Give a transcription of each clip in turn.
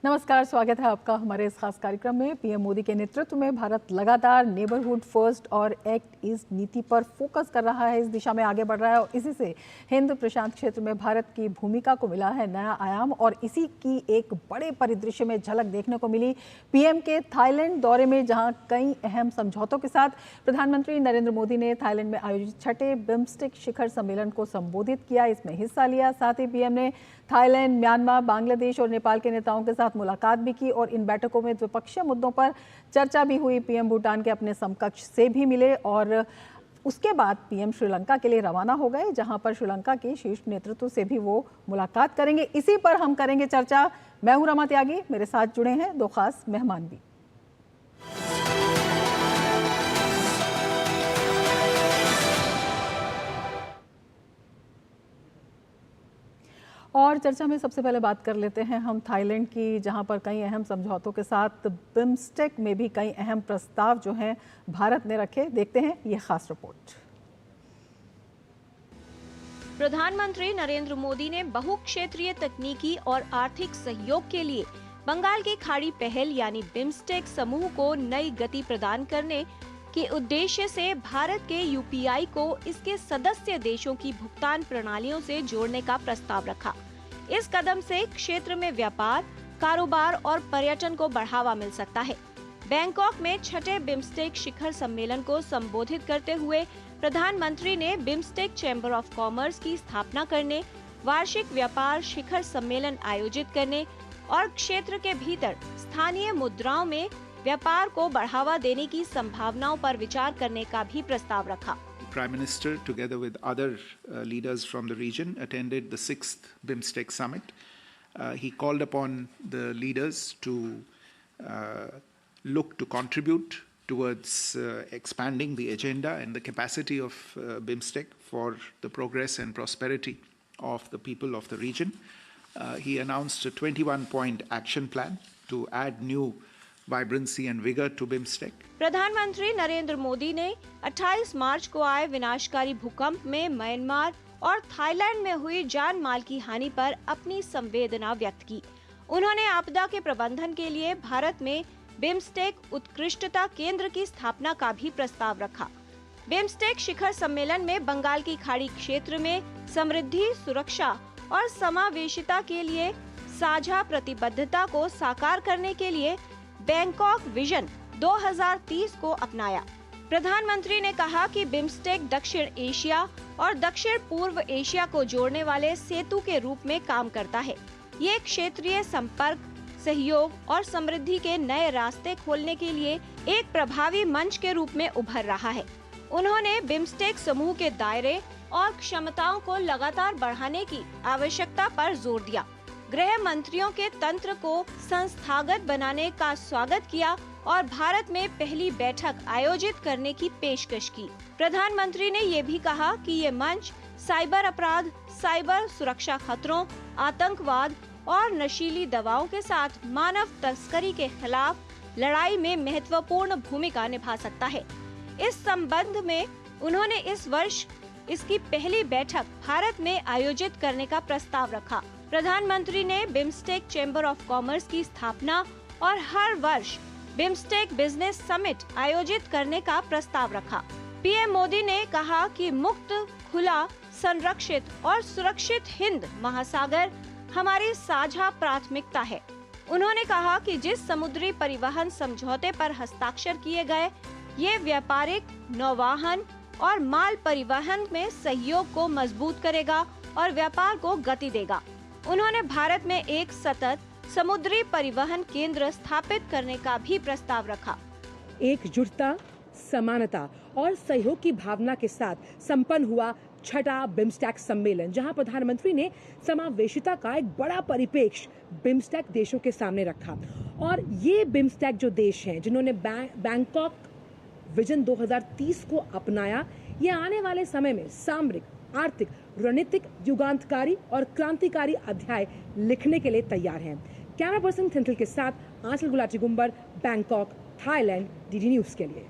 नमस्कार, स्वागत है आपका हमारे इस खास कार्यक्रम में। पीएम मोदी के नेतृत्व में भारत लगातार नेबरहुड फर्स्ट और एक्ट ईस्ट नीति पर फोकस कर रहा है, इस दिशा में आगे बढ़ रहा है और इसी से हिंद प्रशांत क्षेत्र में भारत की भूमिका को मिला है नया आयाम। और इसी की एक बड़े परिदृश्य में झलक देखने को मिली पीएम के थाईलैंड दौरे में, जहां कई अहम समझौतों के साथ प्रधानमंत्री नरेंद्र मोदी ने थाईलैंड में आयोजित छठे बिम्स्टेक शिखर सम्मेलन को संबोधित किया, इसमें हिस्सा लिया। साथ ही पीएम ने थाईलैंड, म्यांमार, बांग्लादेश और नेपाल के नेताओं के साथ मुलाकात भी की और इन बैठकों में द्विपक्षीय मुद्दों पर चर्चा भी हुई। पीएम भूटान के अपने समकक्ष से भी मिले और उसके बाद पीएम श्रीलंका के लिए रवाना हो गए, जहां पर श्रीलंका के शीर्ष नेतृत्व से भी वो मुलाकात करेंगे। इसी पर हम करेंगे चर्चा। मैं हूं रमा त्यागी, मेरे साथ जुड़े हैं दो खास मेहमान भी। और चर्चा में सबसे पहले बात कर लेते हैं हम थाईलैंड की, जहां पर कई अहम समझौतों के साथ बिम्स्टेक में भी कई अहम प्रस्ताव जो हैं भारत ने रखे। देखते हैं ये खास रिपोर्ट। प्रधानमंत्री नरेंद्र मोदी ने बहुक्षेत्रीय तकनीकी और आर्थिक सहयोग के लिए बंगाल की खाड़ी पहल यानी बिम्स्टेक समूह को नई गति प्रदान करने के उद्देश्य से भारत के यूपीआई को इसके सदस्य देशों की भुगतान प्रणालियों से जोड़ने का प्रस्ताव रखा। इस कदम से क्षेत्र में व्यापार, कारोबार और पर्यटन को बढ़ावा मिल सकता है। बैंकॉक में छठे बिम्स्टेक शिखर सम्मेलन को संबोधित करते हुए प्रधानमंत्री ने बिम्स्टेक चैम्बर ऑफ कॉमर्स की स्थापना करने, वार्षिक व्यापार शिखर सम्मेलन आयोजित करने और क्षेत्र के भीतर स्थानीय मुद्राओं में व्यापार को बढ़ावा देने की संभावनाओं पर विचार करने का भी प्रस्ताव रखा। Prime Minister, together with other leaders from the region, attended the 6th BIMSTEC summit. He called upon the leaders to look to contribute towards expanding the agenda and the capacity of BIMSTEC for the progress and prosperity of the people of the region. He announced a 21-point action plan to add new vibrancy and vigour to BIMSTEC. प्रधानमंत्री नरेंद्र मोदी ने 28 मार्च को आए विनाशकारी भूकंप में Myanmar और Thailand में हुई जान माल की हानि पर अपनी संवेदना व्यक्त की। उन्होंने आपदा के प्रबंधन के लिए भारत में बिम्स्टेक उत्कृष्टता केंद्र की स्थापना का भी प्रस्ताव रखा। बिम्स्टेक शिखर सम्मेलन में बंगाल की खाड़ी क्षेत्र में समृद्धि, सुरक्षा और समावेशिता के लिए साझा प्रतिबद्धता को साकार करने के लिए बैंकॉक विजन 2030 को अपनाया। प्रधानमंत्री ने कहा कि बिम्स्टेक दक्षिण एशिया और दक्षिण पूर्व एशिया को जोड़ने वाले सेतु के रूप में काम करता है। ये क्षेत्रीय संपर्क, सहयोग और समृद्धि के नए रास्ते खोलने के लिए एक प्रभावी मंच के रूप में उभर रहा है। उन्होंने बिम्स्टेक समूह के दायरे और क्षमताओं को लगातार बढ़ाने की आवश्यकता पर जोर दिया। गृह मंत्रियों के तंत्र को संस्थागत बनाने का स्वागत किया और भारत में पहली बैठक आयोजित करने की पेशकश की। प्रधानमंत्री ने ये भी कहा कि ये मंच साइबर अपराध, साइबर सुरक्षा खतरों, आतंकवाद और नशीली दवाओं के साथ मानव तस्करी के खिलाफ लड़ाई में महत्वपूर्ण भूमिका निभा सकता है। इस संबंध में उन्होंने इस वर्ष इसकी पहली बैठक भारत में आयोजित करने का प्रस्ताव रखा। प्रधानमंत्री ने बिम्स्टेक चैम्बर ऑफ कॉमर्स की स्थापना और हर वर्ष बिम्स्टेक बिजनेस समिट आयोजित करने का प्रस्ताव रखा। पीएम मोदी ने कहा कि मुक्त, खुला, संरक्षित और सुरक्षित हिंद महासागर हमारी साझा प्राथमिकता है। उन्होंने कहा कि जिस समुद्री परिवहन समझौते पर हस्ताक्षर किए गए, ये व्यापारिक, नौवाहन और माल परिवहन में सहयोग को मजबूत करेगा और व्यापार को गति देगा। उन्होंने भारत में एक सतत समुद्री परिवहन केंद्र स्थापित करने का भी प्रस्ताव रखा। एकजुटता, समानता और सहयोग की भावना के साथ संपन्न हुआ छठा बिम्स्टेक सम्मेलन, जहां प्रधानमंत्री ने समावेशिता का एक बड़ा परिप्रेक्ष्य बिम्स्टेक देशों के सामने रखा। और ये बिम्स्टेक जो देश हैं जिन्होंने बैंकॉक विजन 2030 को अपनाया, ये आने वाले समय में सामरिक, आर्थिक, रणनीतिक, युगांतकारी और क्रांतिकारी अध्याय लिखने के लिए तैयार हैं। कैमरा पर्सन थिंथल के साथ Aanchal Gulati Gumber, Bangkok, Thailand, DD news के लिए।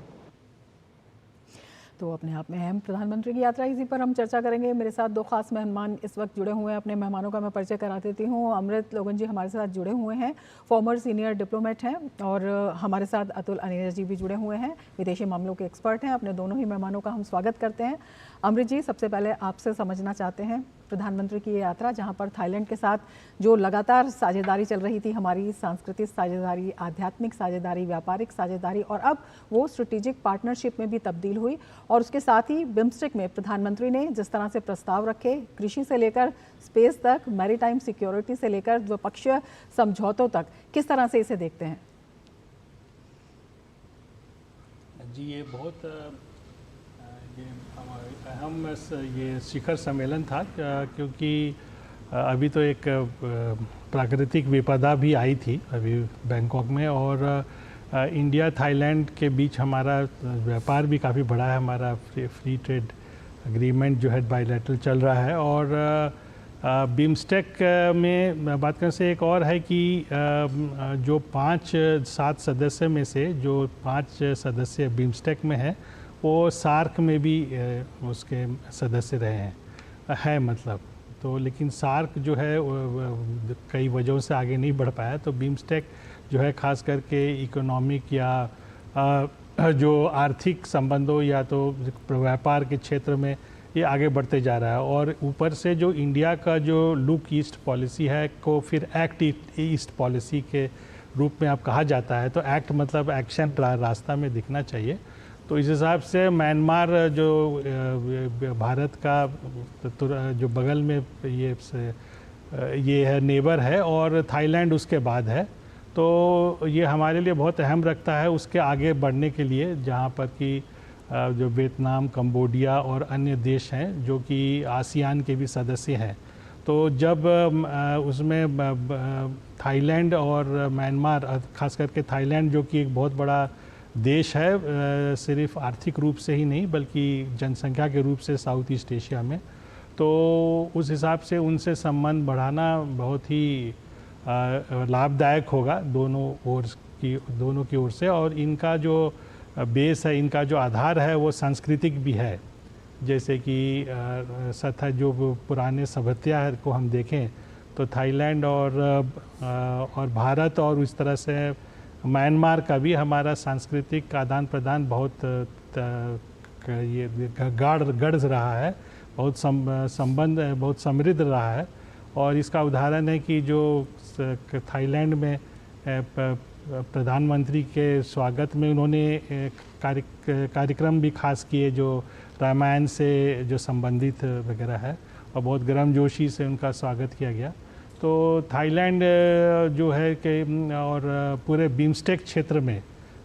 तो अपने आप में अहम प्रधानमंत्री की यात्रा, इसी पर हम चर्चा करेंगे। मेरे साथ दो खास मेहमान इस वक्त जुड़े हुए हैं। अपने मेहमानों का मैं परिचय करा देती हूँ। अमृत लोगन जी हमारे साथ जुड़े हुए हैं, फॉर्मर सीनियर डिप्लोमेट हैं, और हमारे साथ अतुल अनेजा जी भी जुड़े हुए हैं, विदेशी मामलों के एक्सपर्ट हैं। अपने दोनों ही मेहमानों का हम स्वागत करते हैं। अमृत जी, सबसे पहले आपसे समझना चाहते हैं प्रधानमंत्री की ये यात्रा, जहाँ पर थाईलैंड के साथ जो लगातार साझेदारी चल रही थी, हमारी सांस्कृतिक साझेदारी, आध्यात्मिक साझेदारी, व्यापारिक साझेदारी, और अब वो स्ट्रेटेजिक पार्टनरशिप में भी तब्दील हुई। और उसके साथ ही बिम्स्टेक में प्रधानमंत्री ने जिस तरह से प्रस्ताव रखे, कृषि से लेकर स्पेस तक, मैरीटाइम सिक्योरिटी से लेकर द्विपक्षीय समझौतों तक, किस तरह से इसे देखते हैं? जी, ये बहुत अहम ये शिखर सम्मेलन था, क्योंकि अभी तो एक प्राकृतिक विपदा भी आई थी अभी बैंकॉक में, और इंडिया थाईलैंड के बीच हमारा व्यापार भी काफ़ी बड़ा है। हमारा फ्री ट्रेड एग्रीमेंट जो है बायलैटरल चल रहा है। और बिम्स्टेक में बात करने से एक और है कि जो 5-7 सदस्य में से जो 5 सदस्य बिम्स्टेक में हैं, वो सार्क में भी उसके सदस्य रहे हैं मतलब। तो लेकिन सार्क जो है कई वजहों से आगे नहीं बढ़ पाया। तो बिम्स्टेक जो है खास करके इकोनॉमिक या जो आर्थिक संबंधों या तो व्यापार के क्षेत्र में ये आगे बढ़ते जा रहा है। और ऊपर से जो इंडिया का जो लुक ईस्ट पॉलिसी है को फिर एक्ट ईस्ट पॉलिसी के रूप में अब कहा जाता है। तो एक्ट मतलब एक्शन, रास्ता में दिखना चाहिए। तो इस हिसाब से म्यांमार जो भारत का जो बगल में ये है, नेबर है, और थाईलैंड उसके बाद है। तो ये हमारे लिए बहुत अहम रखता है उसके आगे बढ़ने के लिए, जहाँ पर कि जो वियतनाम, कंबोडिया और अन्य देश हैं जो कि आसियान के भी सदस्य हैं। तो जब उसमें थाईलैंड और म्यांमार, खास करके थाईलैंड जो कि एक बहुत बड़ा देश है, सिर्फ आर्थिक रूप से ही नहीं बल्कि जनसंख्या के रूप से साउथ ईस्ट एशिया में, तो उस हिसाब से उनसे संबंध बढ़ाना बहुत ही लाभदायक होगा दोनों की ओर से। और इनका जो बेस है, इनका जो आधार है, वो सांस्कृतिक भी है। जैसे कि जो पुराने सभ्यता को हम देखें तो थाईलैंड और भारत और उस तरह से म्यांमार का भी हमारा सांस्कृतिक आदान प्रदान बहुत ये गढ़ रहा है, बहुत संबंध बहुत समृद्ध रहा है। और इसका उदाहरण है कि जो थाईलैंड में प्रधानमंत्री के स्वागत में उन्होंने कार्यक्रम भी खास किए जो रामायण से जो संबंधित वगैरह है, और बहुत गर्मजोशी से उनका स्वागत किया गया। तो थाईलैंड जो है कि और पूरे बिम्स्टेक क्षेत्र में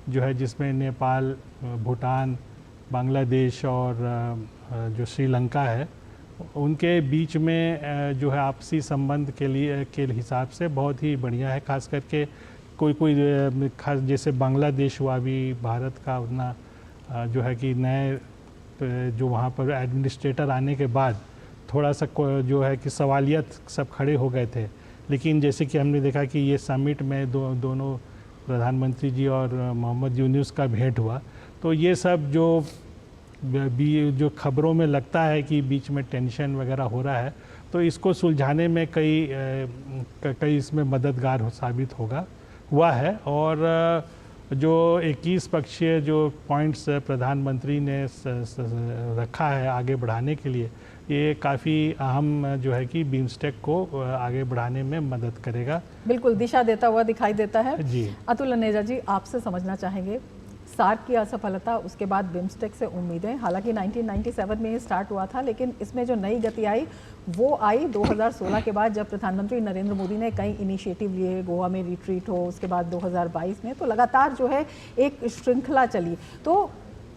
जो है, जिसमें नेपाल, भूटान, बांग्लादेश और जो श्रीलंका है, उनके बीच में जो है आपसी संबंध के हिसाब से बहुत ही बढ़िया है। खास करके कोई खास जैसे बांग्लादेश हुआ, भी भारत का उतना जो है कि नए जो वहाँ पर एडमिनिस्ट्रेटर आने के बाद थोड़ा सा जो है कि सवालियत सब खड़े हो गए थे। लेकिन जैसे कि हमने देखा कि ये समिट में दोनों प्रधानमंत्री जी और मोहम्मद यूनुस का भेंट हुआ, तो ये सब जो खबरों में लगता है कि बीच में टेंशन वगैरह हो रहा है, तो इसको सुलझाने में कई इसमें मददगार साबित हुआ है। और जो 21 पक्षीय जो पॉइंट्स प्रधानमंत्री ने रखा है आगे बढ़ाने के लिए, ये काफ़ी अहम जो है कि बिम्स्टेक को आगे बढ़ाने में मदद करेगा, बिल्कुल दिशा देता हुआ दिखाई देता है जी। अतुल अनेजा जी, आपसे समझना चाहेंगे सार्क की असफलता, उसके बाद बिम्स्टेक से उम्मीदें। हालांकि 1997 में ये स्टार्ट हुआ था, लेकिन इसमें जो नई गति आई वो आई 2016 के बाद, जब प्रधानमंत्री नरेंद्र मोदी ने कई इनिशिएटिव लिए, गोवा में रिट्रीट हो, उसके बाद 2022 में, तो लगातार जो है एक श्रृंखला चली। तो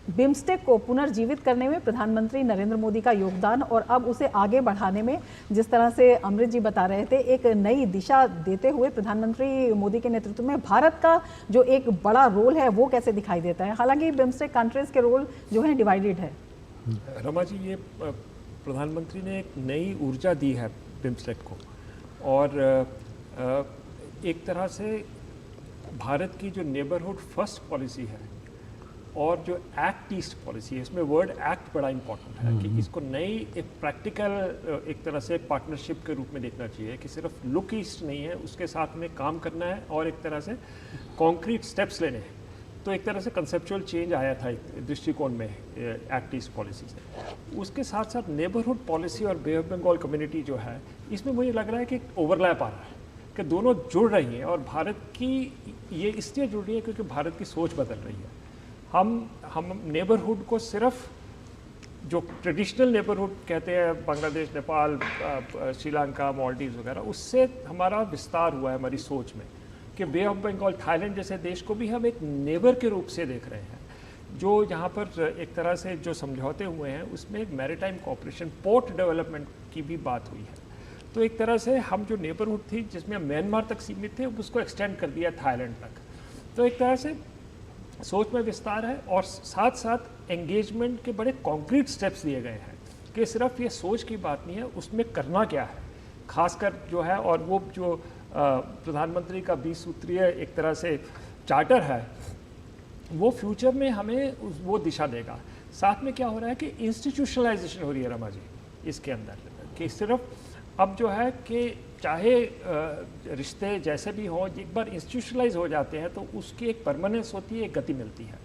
बिम्स्टेक को पुनर्जीवित करने में प्रधानमंत्री नरेंद्र मोदी का योगदान, और अब उसे आगे बढ़ाने में, जिस तरह से अमृत जी बता रहे थे, एक नई दिशा देते हुए प्रधानमंत्री मोदी के नेतृत्व में भारत का जो एक बड़ा रोल है वो कैसे दिखाई देता है? हालांकि बिम्स्टेक कंट्रीज के रोल जो है डिवाइडेड है। रमा जी, ये प्रधानमंत्री ने एक नई ऊर्जा दी है बिम्स्टेक को, और एक तरह से भारत की जो नेबरहुड फर्स्ट पॉलिसी है और जो एक्ट ईस्ट पॉलिसी है, इसमें वर्ड एक्ट बड़ा इंपॉर्टेंट है कि इसको नई एक प्रैक्टिकल एक तरह से पार्टनरशिप के रूप में देखना चाहिए कि सिर्फ लुक ईस्ट नहीं है, उसके साथ में काम करना है और एक तरह से कॉन्क्रीट स्टेप्स लेने हैं। तो एक तरह से कंसेप्चुअल चेंज आया था एक दृष्टिकोण में एक्ट ईस्ट पॉलिसी से। उसके साथ साथ नेबरहुड पॉलिसी और बे ऑफ बंगाल कम्युनिटी जो है, इसमें मुझे लग रहा है कि ओवरलैप आ रहा है कि दोनों जुड़ रही हैं और भारत की ये इसलिए जुड़ रही है क्योंकि भारत की सोच बदल रही है। हम नेबरहुड को सिर्फ जो ट्रेडिशनल नेबरहुड कहते हैं बांग्लादेश, नेपाल, श्रीलंका, मालदीव वगैरह, उससे हमारा विस्तार हुआ है हमारी सोच में कि बे ऑफ बंगाल, थाईलैंड जैसे देश को भी हम एक नेबर के रूप से देख रहे हैं। जो यहाँ पर एक तरह से जो समझौते हुए हैं उसमें एक मैरीटाइम कोऑपरेशन, पोर्ट डेवलपमेंट की भी बात हुई है। तो एक तरह से हम जो नेबरहुड थी जिसमें म्यांमार तक सीमित थे, उसको एक्सटेंड कर दिया थाईलैंड तक। तो एक तरह से सोच में विस्तार है और साथ साथ एंगेजमेंट के बड़े कॉन्क्रीट स्टेप्स लिए गए हैं कि सिर्फ ये सोच की बात नहीं है, उसमें करना क्या है खासकर जो है। और वो जो प्रधानमंत्री का 20 सूत्रीय एक तरह से चार्टर है, वो फ्यूचर में हमें वो दिशा देगा। साथ में क्या हो रहा है कि इंस्टीट्यूशनलाइजेशन हो रही है रमा जी इसके अंदर, कि सिर्फ अब जो है कि चाहे रिश्ते जैसे भी हों, एक बार इंस्टीट्यूशनलाइज हो जाते हैं तो उसकी एक परमानेंस होती है, एक गति मिलती है।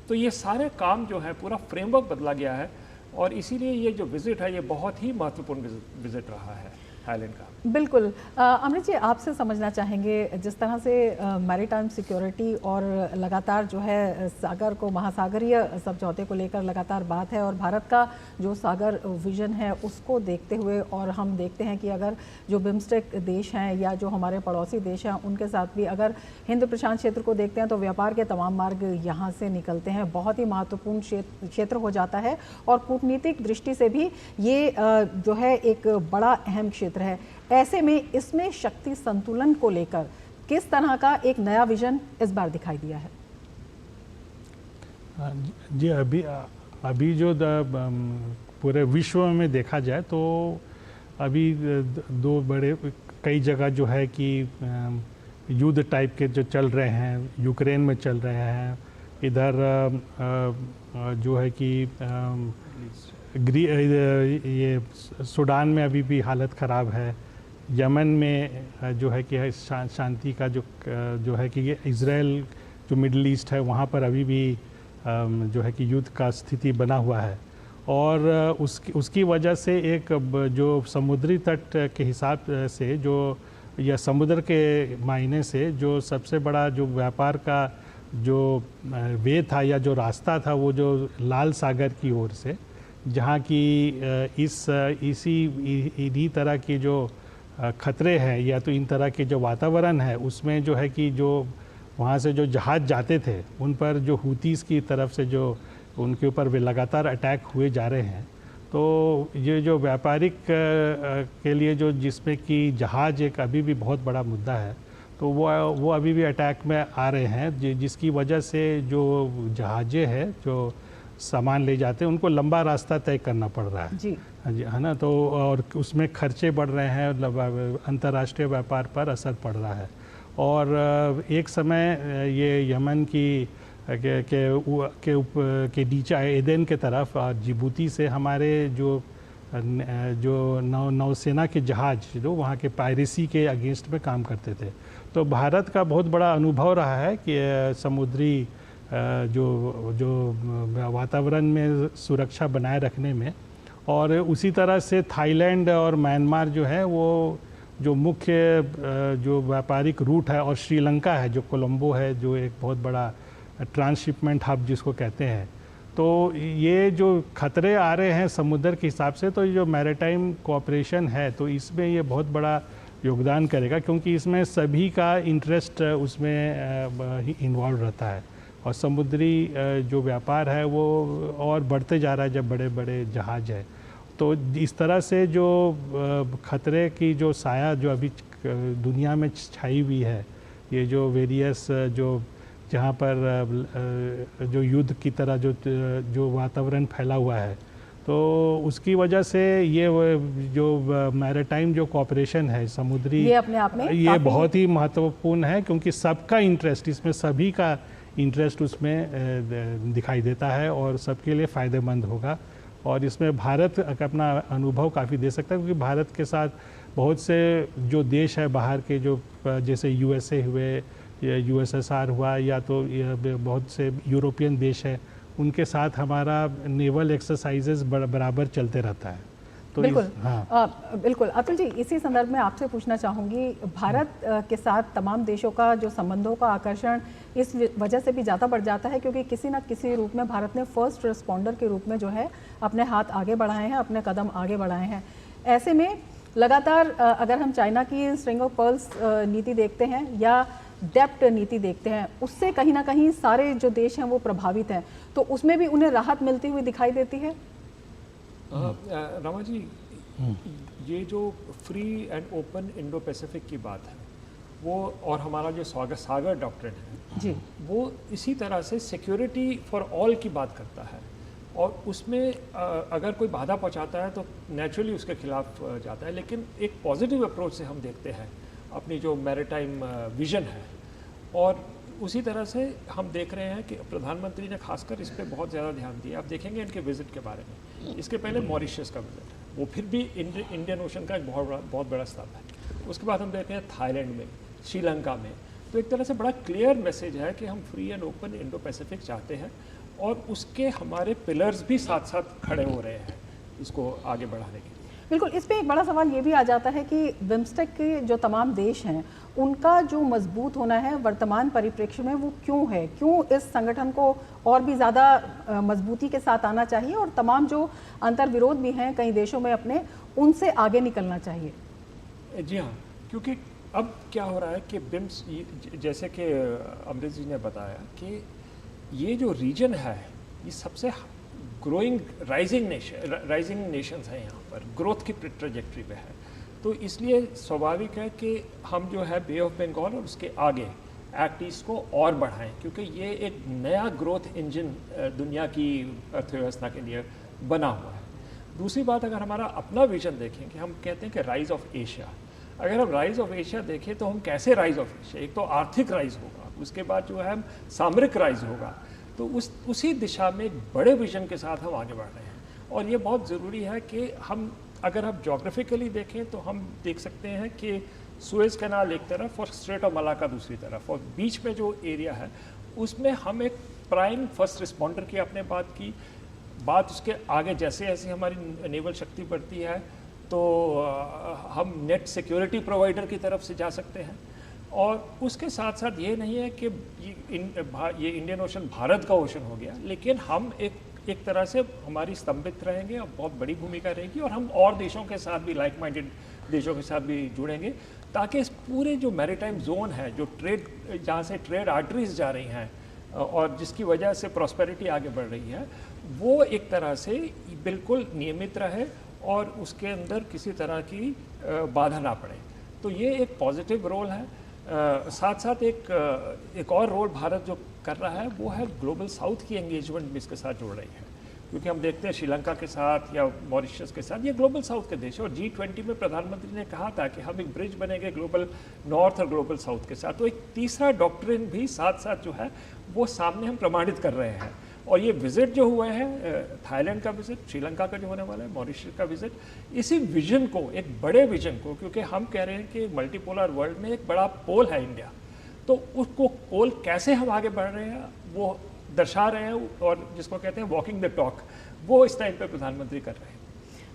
तो ये सारे काम जो है, पूरा फ्रेमवर्क बदला गया है और इसीलिए ये जो विजिट है ये बहुत ही महत्वपूर्ण विजिट रहा है थाईलैंड का। बिल्कुल। अमृत जी, आपसे समझना चाहेंगे, जिस तरह से मैरीटाइम सिक्योरिटी और लगातार जो है सागर को, महासागरीय समझौते को लेकर लगातार बात है और भारत का जो सागर विजन है उसको देखते हुए, और हम देखते हैं कि अगर जो बिम्स्टेक देश हैं या जो हमारे पड़ोसी देश हैं उनके साथ भी अगर हिंद प्रशांत क्षेत्र को देखते हैं तो व्यापार के तमाम मार्ग यहाँ से निकलते हैं, बहुत ही महत्वपूर्ण क्षेत्र हो जाता है और कूटनीतिक दृष्टि से भी ये जो है एक बड़ा अहम क्षेत्र है। ऐसे में इसमें शक्ति संतुलन को लेकर किस तरह का एक नया विजन इस बार दिखाई दिया है? जी, अभी जो पूरे विश्व में देखा जाए तो अभी दो बड़े कई जगह जो है कि युद्ध टाइप के जो चल रहे हैं, यूक्रेन में चल रहे हैं, इधर जो है कि ये सूडान में अभी भी हालत ख़राब है, यमन में जो है कि शांति का जो है कि ये इज़राइल जो मिडल ईस्ट है वहाँ पर अभी भी जो है कि युद्ध का स्थिति बना हुआ है। और उसकी वजह से एक जो समुद्री तट के हिसाब से जो या समुद्र के मायने से जो सबसे बड़ा जो व्यापार का जो वे था या जो रास्ता था वो जो लाल सागर की ओर से, जहाँ की इन्हीं तरह की जो खतरे हैं या तो इन तरह के जो वातावरण है उसमें जो है कि जो वहाँ से जो जहाज़ जाते थे उन पर जो हूतीस की तरफ से जो उनके ऊपर वे लगातार अटैक हुए जा रहे हैं। तो ये जो व्यापारिक के लिए जो जिसमें कि जहाज़ एक अभी भी बहुत बड़ा मुद्दा है, तो वो अभी भी अटैक में आ रहे हैं, जिसकी वजह से जो जहाज़ें हैं जो सामान ले जाते हैं उनको लंबा रास्ता तय करना पड़ रहा है जी, है ना। तो और उसमें खर्चे बढ़ रहे हैं, अंतर्राष्ट्रीय व्यापार पर असर पड़ रहा है। और एक समय ये यमन की के नीचे एदेन के तरफ जिबूती से हमारे जो नौसेना के जहाज़ जो वहाँ के पायरेसी के अगेंस्ट में काम करते थे। तो भारत का बहुत बड़ा अनुभव रहा है कि समुद्री जो वातावरण में सुरक्षा बनाए रखने में। और उसी तरह से थाईलैंड और म्यांमार जो है वो जो मुख्य जो व्यापारिक रूट है, और श्रीलंका है जो कोलंबो है जो एक बहुत बड़ा ट्रांसशिपमेंट हब जिसको कहते हैं। तो ये जो खतरे आ रहे हैं समुद्र के हिसाब से, तो जो मैरीटाइम कोऑपरेशन है तो इसमें ये बहुत बड़ा योगदान करेगा, क्योंकि इसमें सभी का इंटरेस्ट उसमें इन्वॉल्व रहता है। और समुद्री जो व्यापार है वो और बढ़ते जा रहा है जब बड़े बड़े जहाज है। तो इस तरह से जो खतरे की जो साया जो अभी दुनिया में छाई हुई है, ये जो वेरियस जो जहाँ पर जो युद्ध की तरह जो वातावरण फैला हुआ है, तो उसकी वजह से ये जो मैरीटाइम जो कोऑपरेशन है समुद्री, ये अपने आप में ये बहुत ही महत्वपूर्ण है, क्योंकि सबका इंटरेस्ट इसमें, सभी का इंटरेस्ट उसमें दिखाई देता है और सबके लिए फ़ायदेमंद होगा। और इसमें भारत अपना अनुभव काफ़ी दे सकता है, क्योंकि भारत के साथ बहुत से जो देश है बाहर के, जो जैसे यूएसए हुए, यूएसएसआर हुआ, या तो बहुत से यूरोपियन देश है, उनके साथ हमारा नेवल एक्सरसाइजेज बराबर चलते रहता है। तो बिल्कुल हाँ बिल्कुल अतुल जी, इसी संदर्भ में आपसे पूछना चाहूँगी, भारत के साथ तमाम देशों का जो संबंधों का आकर्षण इस वजह से भी ज़्यादा बढ़ जाता है क्योंकि किसी न किसी रूप में भारत ने फर्स्ट रिस्पॉन्डर के रूप में जो है अपने हाथ आगे बढ़ाए हैं, अपने कदम आगे बढ़ाए हैं। ऐसे में लगातार अगर हम चाइना की स्ट्रिंग ऑफ पर्ल्स नीति देखते हैं या डेप्ट नीति देखते हैं, उससे कहीं ना कहीं सारे जो देश हैं वो प्रभावित हैं, तो उसमें भी उन्हें राहत मिलती हुई दिखाई देती है। रमा जी, ये जो free and open Indo Pacific की बात है वो, और हमारा जो सागर डॉक्ट्रिन है जी, वो इसी तरह से सिक्योरिटी फॉर ऑल की बात करता है, और उसमें अगर कोई बाधा पहुंचाता है तो नेचुरली उसके खिलाफ जाता है। लेकिन एक पॉजिटिव अप्रोच से हम देखते हैं अपनी जो मैरीटाइम विजन है, और उसी तरह से हम देख रहे हैं कि प्रधानमंत्री ने खासकर इस पर बहुत ज़्यादा ध्यान दिया। आप देखेंगे इनके विजिट के बारे में, इसके पहले मॉरिशस का विजिट है, वो फिर भी इंडियन ओशन का एक बहुत बड़ा स्तंभ है। उसके बाद हम देखते हैं थाईलैंड में, श्रीलंका में, तो एक तरह से बड़ा क्लियर मैसेज है कि हम free and open Indo Pacific चाहते हैं, और उसके हमारे पिलर्स भी साथ साथ खड़े हो रहे हैं इसको आगे बढ़ाने के लिए। बिल्कुल। इस पे एक बड़ा सवाल ये भी आ जाता है कि बिम्स्टेक के जो तमाम देश हैं उनका जो मजबूत होना है वर्तमान परिप्रेक्ष्य में वो क्यों है, क्यों इस संगठन को और भी ज़्यादा मजबूती के साथ आना चाहिए और तमाम जो अंतर्विरोध भी हैं कई देशों में अपने, उनसे आगे निकलना चाहिए। जी हाँ, क्योंकि अब क्या हो रहा है कि बिम्स, जैसे कि अमृत जी ने बताया कि ये जो रीजन है ये सबसे ग्रोइंग राइजिंग नेशंस हैं, यहाँ पर ग्रोथ की ट्रेजेक्ट्री पे है। तो इसलिए स्वाभाविक है कि हम जो है बे ऑफ बंगाल और उसके आगे एक्ट ईस्ट को और बढ़ाएं, क्योंकि ये एक नया ग्रोथ इंजन दुनिया की अर्थव्यवस्था के लिए बना हुआ है। दूसरी बात, अगर हमारा अपना विजन देखें कि हम कहते हैं कि राइज ऑफ एशिया, अगर हम राइज ऑफ एशिया देखें तो हम कैसे राइज ऑफ एशिया, एक तो आर्थिक राइज होगा, उसके बाद जो है सामरिक राइज होगा, तो उसी दिशा में एक बड़े विजन के साथ हम आगे बढ़ रहे हैं। और ये बहुत ज़रूरी है कि हम, अगर हम जोग्राफिकली देखें तो हम देख सकते हैं कि सुएज कैनाल एक तरफ और स्ट्रेट ऑफ मलाक्का दूसरी तरफ, और बीच में जो एरिया है उसमें हम एक प्राइम फर्स्ट रिस्पॉन्डर की आपने बात की, बात उसके आगे जैसे जैसे हमारी नेवल शक्ति बढ़ती है तो हम नेट सिक्योरिटी प्रोवाइडर की तरफ से जा सकते हैं। और उसके साथ साथ ये नहीं है कि ये इंडियन ओशन भारत का ओशन हो गया, लेकिन हम एक तरह से हमारी स्तंभित रहेंगे और बहुत बड़ी भूमिका रहेगी, और हम और देशों के साथ भी, लाइक माइंडेड देशों के साथ भी जुड़ेंगे, ताकि इस पूरे जो मैरीटाइम जोन है, जो ट्रेड, जहाँ से ट्रेड आर्टरीज जा रही हैं और जिसकी वजह से प्रॉस्पेरिटी आगे बढ़ रही है, वो एक तरह से बिल्कुल नियमित रहे और उसके अंदर किसी तरह की बाधा ना पड़े। तो ये एक पॉजिटिव रोल है। साथ साथ एक और रोल भारत जो कर रहा है वो है ग्लोबल साउथ की एंगेजमेंट भी इसके साथ जुड़ रही है, क्योंकि हम देखते हैं श्रीलंका के साथ या मॉरिशस के साथ, ये ग्लोबल साउथ के देश है, और G20 में प्रधानमंत्री ने कहा था कि हम एक ब्रिज बनेंगे ग्लोबल नॉर्थ और ग्लोबल साउथ के साथ। तो एक तीसरा डॉक्ट्रिन भी साथ साथ जो है वो सामने हम प्रमाणित कर रहे हैं। और ये विजिट जो हुए हैं, थाईलैंड का विजिट, श्रीलंका का जो होने वाला है, मॉरिशस का विजिट, इसी विजन को, एक बड़े विजन को, क्योंकि हम कह रहे हैं कि मल्टीपोलर वर्ल्ड में एक बड़ा पोल है इंडिया, तो उसको पोल कैसे हम आगे बढ़ रहे हैं वो दर्शा रहे हैं, और जिसको कहते हैं वॉकिंग द टॉक, वो इस टाइम पे प्रधानमंत्री कर रहे हैं।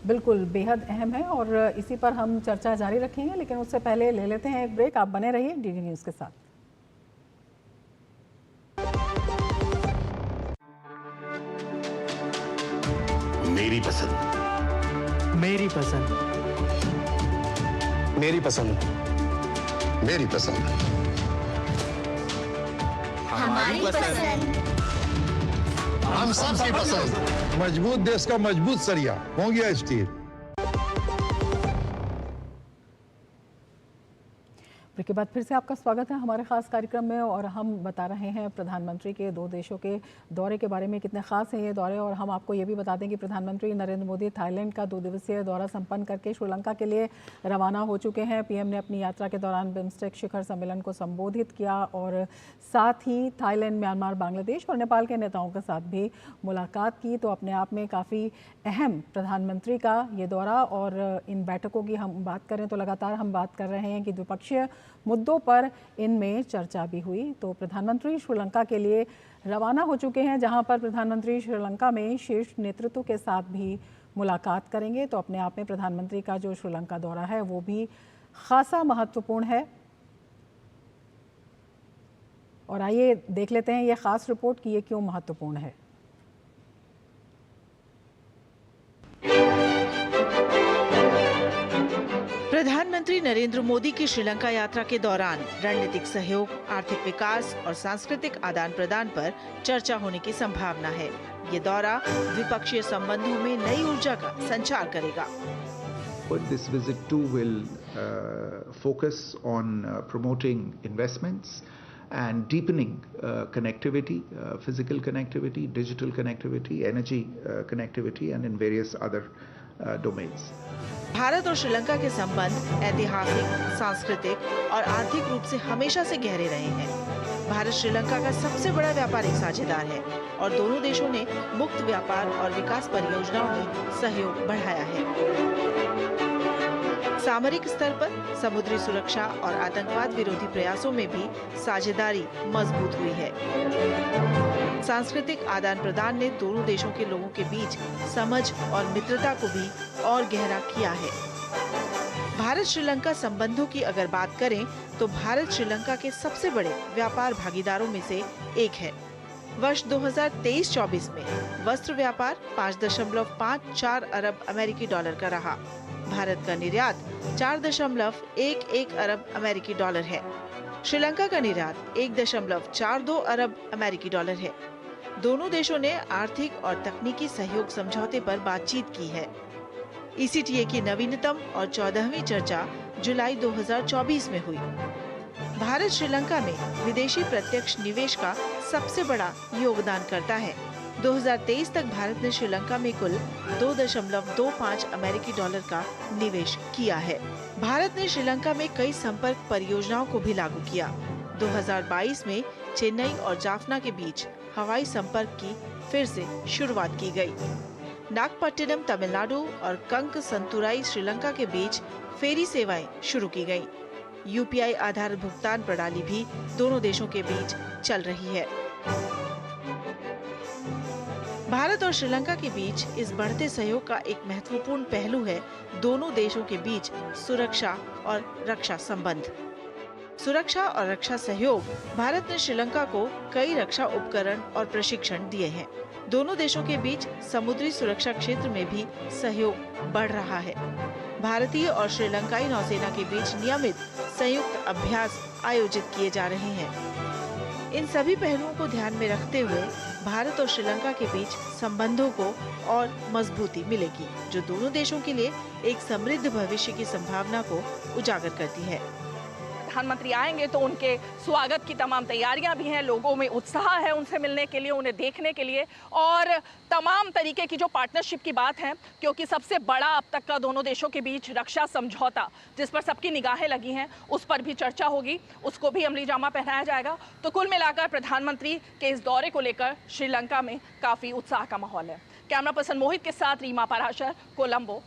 बिल्कुल बेहद अहम है और इसी पर हम चर्चा जारी रखेंगे, लेकिन उससे पहले ले लेते हैं एक ब्रेक। आप बने रहिए DD न्यूज़ के साथ। मेरी पसंद, मेरी पसंद, मेरी पसंद, मेरी पसंद, हमारी पसंद, हम सबकी पसंद। मजबूत देश का मजबूत सरिया हो गया स्टील। ब्रेक के बाद फिर से आपका स्वागत है हमारे खास कार्यक्रम में और हम बता रहे हैं प्रधानमंत्री के 2 देशों के दौरे के बारे में, कितने खास हैं ये दौरे। और हम आपको ये भी बता दें कि प्रधानमंत्री नरेंद्र मोदी थाईलैंड का 2 दिवसीय दौरा संपन्न करके श्रीलंका के लिए रवाना हो चुके हैं। पीएम ने अपनी यात्रा के दौरान बिम्स्टेक शिखर सम्मेलन को संबोधित किया और साथ ही थाईलैंड, म्यांमार, बांग्लादेश और नेपाल के नेताओं के साथ भी मुलाकात की। तो अपने आप में काफ़ी अहम प्रधानमंत्री का ये दौरा। और इन बैठकों की हम बात करें तो लगातार हम बात कर रहे हैं कि द्विपक्षीय मुद्दों पर इनमें चर्चा भी हुई। तो प्रधानमंत्री श्रीलंका के लिए रवाना हो चुके हैं, जहां पर प्रधानमंत्री श्रीलंका में शीर्ष नेतृत्व के साथ भी मुलाकात करेंगे। तो अपने आप में प्रधानमंत्री का जो श्रीलंका दौरा है वो भी खासा महत्वपूर्ण है। और आइए देख लेते हैं ये खास रिपोर्ट कि ये क्यों महत्वपूर्ण है। प्रधानमंत्री नरेंद्र मोदी की श्रीलंका यात्रा के दौरान रणनीतिक सहयोग, आर्थिक विकास और सांस्कृतिक आदान प्रदान पर चर्चा होने की संभावना है। ये दौरा द्विपक्षीय संबंधों में नई ऊर्जा का संचार करेगा। This visit too will focus on promoting investments and deepening connectivity, physical connectivity, digital connectivity, energy connectivity, and in various other domains. Bharat और श्रीलंका के संबंध ऐतिहासिक, सांस्कृतिक और आर्थिक रूप से हमेशा से गहरे रहे हैं। भारत श्रीलंका का सबसे बड़ा व्यापारिक साझेदार है और दोनों देशों ने मुक्त व्यापार और विकास परियोजनाओं में सहयोग बढ़ाया है। सामरिक स्तर पर समुद्री सुरक्षा और आतंकवाद विरोधी प्रयासों में भी साझेदारी मजबूत हुई है। सांस्कृतिक आदान प्रदान ने दोनों देशों के लोगों के बीच समझ और मित्रता को भी और गहरा किया है। भारत श्रीलंका संबंधों की अगर बात करें तो भारत श्रीलंका के सबसे बड़े व्यापार भागीदारों में से एक है। वर्ष 2023-24 में वस्त्र व्यापार 5.54 अरब अमेरिकी डॉलर का रहा। भारत का निर्यात 4.11 अरब अमेरिकी डॉलर है। श्रीलंका का निर्यात 1.42 अरब अमेरिकी डॉलर है। दोनों देशों ने आर्थिक और तकनीकी सहयोग समझौते पर बातचीत की है। ECTA की नवीनतम और 14वीं चर्चा जुलाई 2024 में हुई। भारत श्रीलंका में विदेशी प्रत्यक्ष निवेश का सबसे बड़ा योगदान करता है। 2023 तक भारत ने श्रीलंका में कुल 2.25 अमेरिकी डॉलर का निवेश किया है। भारत ने श्रीलंका में कई संपर्क परियोजनाओं को भी लागू किया। 2022 में चेन्नई और जाफना के बीच हवाई संपर्क की फिर से शुरुआत की गई। नागपट्टिनम तमिलनाडु और कंक संतुराई श्रीलंका के बीच फेरी सेवाएं शुरू की गयी। UPI आधारित भुगतान प्रणाली भी दोनों देशों के बीच चल रही है। भारत और श्रीलंका के बीच इस बढ़ते सहयोग का एक महत्वपूर्ण पहलू है दोनों देशों के बीच सुरक्षा और रक्षा संबंध। सुरक्षा और रक्षा सहयोग। भारत ने श्रीलंका को कई रक्षा उपकरण और प्रशिक्षण दिए हैं। दोनों देशों के बीच समुद्री सुरक्षा क्षेत्र में भी सहयोग बढ़ रहा है। भारतीय और श्रीलंकाई नौसेना के बीच नियमित संयुक्त अभ्यास आयोजित किए जा रहे हैं। इन सभी पहलुओं को ध्यान में रखते हुए भारत और श्रीलंका के बीच संबंधों को और मजबूती मिलेगी, जो दोनों देशों के लिए एक समृद्ध भविष्य की संभावना को उजागर करती है। प्रधानमंत्री आएंगे तो उनके स्वागत की तमाम तैयारियां भी हैं। लोगों में उत्साह है उनसे मिलने के लिए, उन्हें देखने के लिए और तमाम तरीके की जो पार्टनरशिप की बात है, क्योंकि सबसे बड़ा अब तक का दोनों देशों के बीच रक्षा समझौता जिस पर सबकी निगाहें लगी हैं उस पर भी चर्चा होगी, उसको भी अमली जामा पहनाया जाएगा। तो कुल मिलाकर प्रधानमंत्री के इस दौरे को लेकर श्रीलंका में काफ़ी उत्साह का माहौल है। कैमरा पर्सन मोहित के साथ रीमा पाराशर, कोलंबो।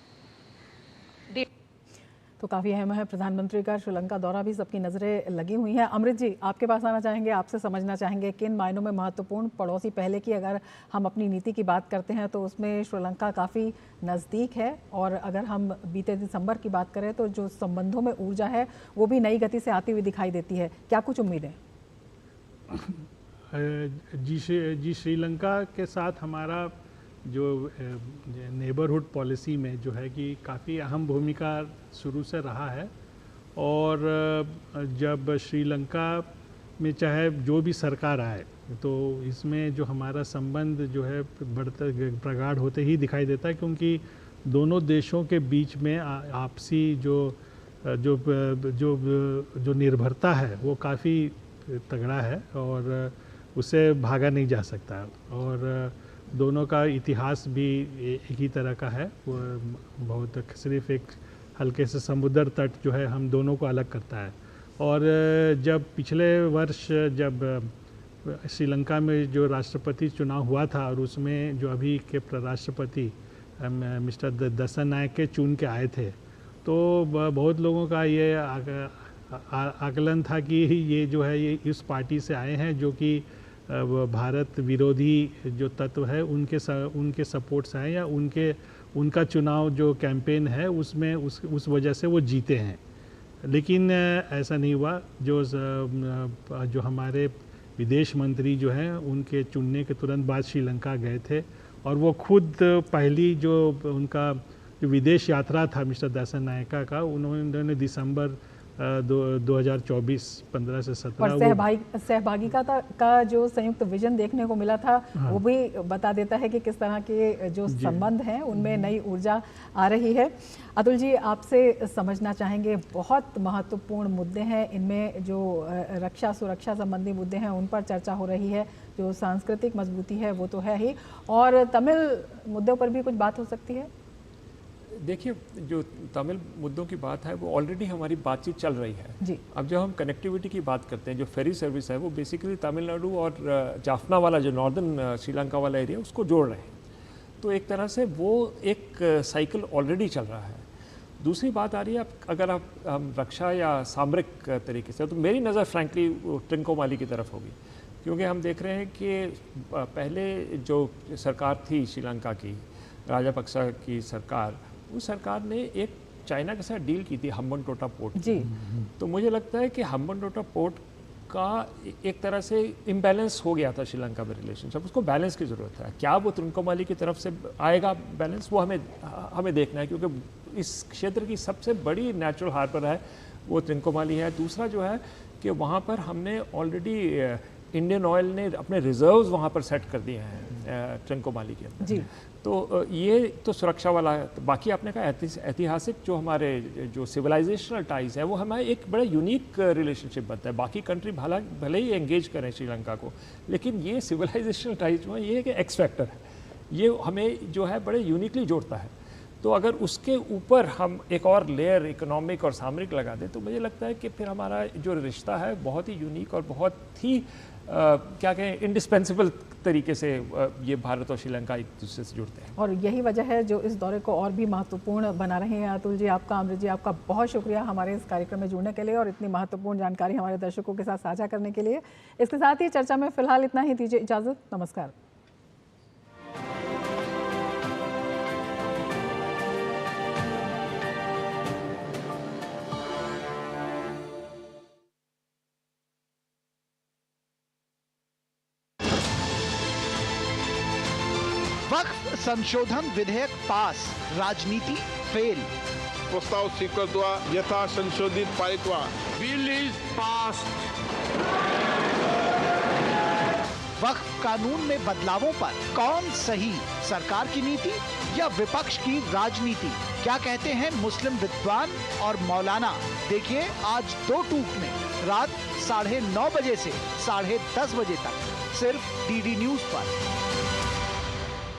तो काफ़ी अहम है प्रधानमंत्री का श्रीलंका दौरा भी, सबकी नज़रें लगी हुई हैं। अमृत जी, आपके पास आना चाहेंगे, आपसे समझना चाहेंगे किन मायनों में महत्वपूर्ण पड़ोसी। पहले की अगर हम अपनी नीति की बात करते हैं तो उसमें श्रीलंका काफ़ी नज़दीक है, और अगर हम बीते दिसंबर की बात करें तो जो संबंधों में ऊर्जा है वो भी नई गति से आती हुई दिखाई देती है। क्या कुछ उम्मीदें? जी, श्रीलंका के साथ हमारा जो नेबरहुड पॉलिसी में जो है कि काफ़ी अहम भूमिका शुरू से रहा है। और जब श्रीलंका में चाहे जो भी सरकार आए तो इसमें जो हमारा संबंध जो है बढ़ते प्रगाढ़ होते ही दिखाई देता है, क्योंकि दोनों देशों के बीच में आपसी जो जो निर्भरता है वो काफ़ी तगड़ा है और उससे भागा नहीं जा सकता। और दोनों का इतिहास भी एक ही तरह का है, वो बहुत सिर्फ एक हल्के से समुद्र तट जो है हम दोनों को अलग करता है। और जब पिछले वर्ष जब श्रीलंका में जो राष्ट्रपति चुनाव हुआ था और उसमें जो अभी के राष्ट्रपति मिस्टर दसन नायक के चुन के आए थे, तो बहुत लोगों का ये आकलन था कि ये जो है ये इस पार्टी से आए हैं जो कि भारत विरोधी जो तत्व है उनके सपोर्ट से आए या उनका चुनाव जो कैंपेन है उसमें उस वजह से वो जीते हैं। लेकिन ऐसा नहीं हुआ। जो हमारे विदेश मंत्री जो हैं उनके चुनने के तुरंत बाद श्रीलंका गए थे और वो खुद पहली जो उनका जो विदेश यात्रा था मिस्टर दसन नायका का, उन्होंने दिसंबर 2024 15 से 17 और सहभागिता का जो संयुक्त विजन देखने को मिला था, हाँ, वो भी बता देता है कि किस तरह के जो संबंध हैं उनमें नई ऊर्जा आ रही है। अतुल जी, आपसे समझना चाहेंगे, बहुत महत्वपूर्ण मुद्दे हैं इनमें, जो रक्षा सुरक्षा संबंधी मुद्दे हैं उन पर चर्चा हो रही है, जो सांस्कृतिक मजबूती है वो तो है ही, और तमिल मुद्दों पर भी कुछ बात हो सकती है। देखिए, जो तमिल मुद्दों की बात है वो ऑलरेडी हमारी बातचीत चल रही है जी। अब जब हम कनेक्टिविटी की बात करते हैं, जो फेरी सर्विस है वो बेसिकली तमिलनाडु और जाफना वाला जो नॉर्दर्न श्रीलंका वाला एरिया उसको जोड़ रहे हैं, तो एक तरह से वो एक साइकिल ऑलरेडी चल रहा है। दूसरी बात आ रही है, अगर हम रक्षा या सामरिक तरीके से, तो मेरी नज़र फ्रैंकली ट्रिंकोमाली की तरफ होगी, क्योंकि हम देख रहे हैं कि पहले जो सरकार थी श्रीलंका की, राजापक्सा की सरकार, उस सरकार ने एक चाइना के साथ डील की थी हम्बनटोटा पोर्ट जी। तो मुझे लगता है कि हम्बनटोटा पोर्ट का एक तरह से इम्बैलेंस हो गया था श्रीलंका में रिलेशनशिप, उसको बैलेंस की ज़रूरत है। क्या वो त्रिंकोमाली की तरफ से आएगा बैलेंस, वो हमें देखना है, क्योंकि इस क्षेत्र की सबसे बड़ी नेचुरल हार्बर है वो त्रिंकोमाली है। दूसरा जो है कि वहाँ पर हमने ऑलरेडी इंडियन ऑयल ने अपने रिजर्व्स वहाँ पर सेट कर दिए हैं त्रिंकोमाली के अंदर जी। तो ये तो सुरक्षा वाला है। तो बाकी आपने कहा ऐतिहासिक जो हमारे जो सिविलाइजेशनल टाइज है वो हमारे एक बड़ा यूनिक रिलेशनशिप बनता है। बाकी कंट्री भले ही एंगेज करें श्रीलंका को, लेकिन ये सिविलाइजेशनल टाइज जो है ये एक एक्स फैक्टर है, ये हमें जो है बड़े यूनिकली जोड़ता है। तो अगर उसके ऊपर हम एक और लेयर इकोनॉमिक और सामरिक लगा दें तो मुझे लगता है कि फिर हमारा जो रिश्ता है बहुत ही यूनिक और बहुत ही क्या कहें इंडिस्पेंसिबल तरीके से ये भारत और श्रीलंका एक दूसरे से जुड़ते हैं। और यही वजह है जो इस दौरे को और भी महत्वपूर्ण बना रहे हैं। अतुल जी, आपका, अमृत जी, आपका बहुत शुक्रिया हमारे इस कार्यक्रम में जुड़ने के लिए और इतनी महत्वपूर्ण जानकारी हमारे दर्शकों के साथ साझा करने के लिए। इसके साथ ही चर्चा में फिलहाल इतना ही, दीजिए इजाजत, नमस्कार। वक्फ संशोधन विधेयक पास, राजनीति फेल। प्रस्ताव स्वीकृत्वा यथा संशोधित पालित्वा। Bill is passed. वक्फ कानून में बदलावों पर कौन सही, सरकार की नीति या विपक्ष की राजनीति? क्या कहते हैं मुस्लिम विद्वान और मौलाना? देखिए आज 2 टूक में रात 9:30 बजे से 10:30 बजे तक, सिर्फ डीडी न्यूज पर।